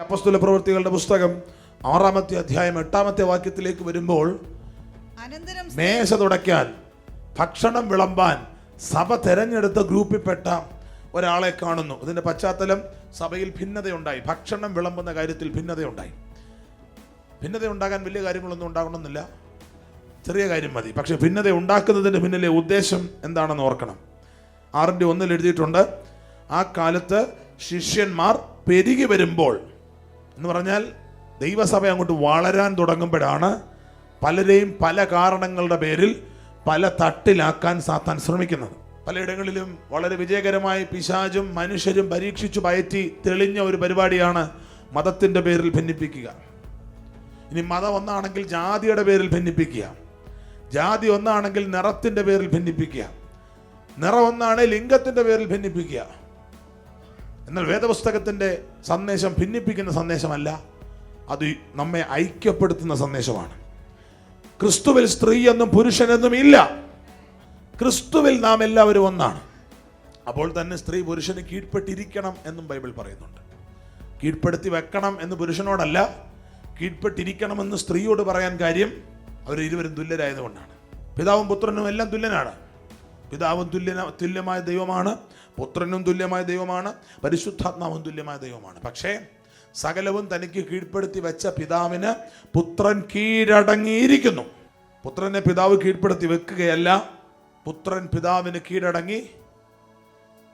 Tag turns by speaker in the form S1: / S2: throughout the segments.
S1: അപ്പോസ്തല പ്രവൃത്തികളുടെ പുസ്തകം 6-ാമത്തെ അധ്യായം 8-ാമത്തെ വാക്യത്തിലേക്ക് വരുമ്പോൾ, മേശ തുടയ്ക്കാൻ, ഭക്ഷണം വിളമ്പാൻ സഭ തെരഞ്ഞെടുത്ത ഗ്രൂപ്പിൽപ്പെട്ട ഒരാളെ കാണുന്നു. ഇതിന്റെ പശ്ചാത്തലം സഭയിൽ ഭിന്നതയുണ്ടായി. ഭക്ഷണം വിളമ്പുന്ന കാര്യത്തിൽ ഭിന്നതയുണ്ടായി. ഭിന്നത ഉണ്ടാകാൻ വലിയ കാര്യങ്ങളൊന്നും ഉണ്ടാകണമെന്നില്ല, ചെറിയ കാര്യം മതി. പക്ഷെ ഭിന്നത ഉണ്ടാക്കുന്നതിന് പിന്നിലെ ഉദ്ദേശം എന്താണെന്ന് ഓർക്കണം. 6:1 എഴുതിയിട്ടുണ്ട്, ആ കാലത്ത് ശിഷ്യന്മാർ പെരുകി വരുമ്പോൾ, എന്ന് പറഞ്ഞാൽ ദൈവസഭ അങ്ങോട്ട് വളരാൻ തുടങ്ങുമ്പോഴാണ് പലരെയും പല കാരണങ്ങളുടെ പേരിൽ പല തട്ടിലാക്കാൻ സാത്താൻ ശ്രമിക്കുന്നത്. പലയിടങ്ങളിലും വളരെ വിജയകരമായി പിശാചും മനുഷ്യരും പരീക്ഷിച്ചു പയറ്റി തെളിഞ്ഞ ഒരു പരിപാടിയാണ് മതത്തിൻ്റെ പേരിൽ ഭിന്നിപ്പിക്കുക. ഇനി മതം ഒന്നാണെങ്കിൽ ജാതിയുടെ പേരിൽ ഭിന്നിപ്പിക്കുക, ജാതി ഒന്നാണെങ്കിൽ നിറത്തിൻ്റെ പേരിൽ ഭിന്നിപ്പിക്കുക, നിറം ഒന്നാണ് ലിംഗത്തിൻ്റെ പേരിൽ ഭിന്നിപ്പിക്കുക. എന്നാൽ വേദപുസ്തകത്തിൻ്റെ സന്ദേശം ഭിന്നിപ്പിക്കുന്ന സന്ദേശമല്ല, അത് നമ്മെ ഐക്യപ്പെടുത്തുന്ന സന്ദേശമാണ്. ക്രിസ്തുവിൽ സ്ത്രീ എന്നും പുരുഷനെന്നും ഇല്ല. ക്രിസ്തുവിൽ നാം എല്ലാവരും ഒന്നാണ്. അപ്പോൾ തന്നെ സ്ത്രീ പുരുഷന് കീഴ്പ്പെട്ടിരിക്കണം എന്നും ബൈബിൾ പറയുന്നുണ്ട്. കീഴ്പ്പെടുത്തി വെക്കണം എന്ന് പുരുഷനോടല്ല, കീഴ്പ്പെട്ടിരിക്കണമെന്ന് സ്ത്രീയോട് പറയാൻ കാര്യം അവർ ഇരുവരും തുല്യരായതുകൊണ്ടാണ്. പിതാവും പുത്രനും എല്ലാം തുല്യനാണ്. പിതാവും തുല്യമായ ദൈവമാണ്, പുത്രനും തുല്യമായ ദൈവമാണ്, പരിശുദ്ധാത്മാവും തുല്യമായ ദൈവമാണ്. പക്ഷേ സകലവും തനിക്ക് കീഴ്പ്പെടുത്തി വെച്ച പിതാവിന് പുത്രൻ കീഴടങ്ങിയിരിക്കുന്നു. പുത്രനെ പിതാവ് കീഴ്പ്പെടുത്തി വെക്കുകയല്ല, പുത്രൻ പിതാവിന് കീഴടങ്ങി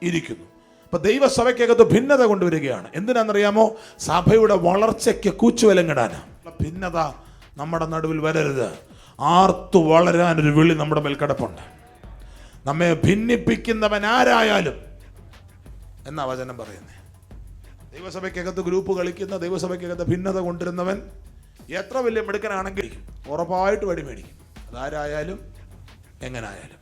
S1: ഇരിക്കുന്നു. അപ്പൊ ദൈവസഭയ്ക്കകത്ത് ഭിന്നത കൊണ്ടുവരികയാണ്. എന്തിനാണെന്നറിയാമോ? സഭയുടെ വളർച്ചയ്ക്ക് കൂച്ചുവിലങ്ങിടാനാണ്. ഭിന്നത നമ്മുടെ നടുവിൽ വരരുത്. ആർത്തു വളരാനൊരു വിളി നമ്മുടെ മേൽ കിടപ്പുണ്ട്. നമ്മെ ഭിന്നിപ്പിക്കുന്നവൻ ആരായാലും എന്നാ വചനം പറയുന്നത്. ദൈവസഭയ്ക്കകത്ത് ഗ്രൂപ്പ് കളിക്കുന്ന, ദൈവസഭയ്ക്കകത്ത് ഭിന്നത കൊണ്ടുവരുന്നവൻ എത്ര വലിയ മിടുക്കനാണെങ്കിൽ ഉറപ്പായിട്ട് വടി മേടിക്കും. അതാരായാലും എങ്ങനായാലും.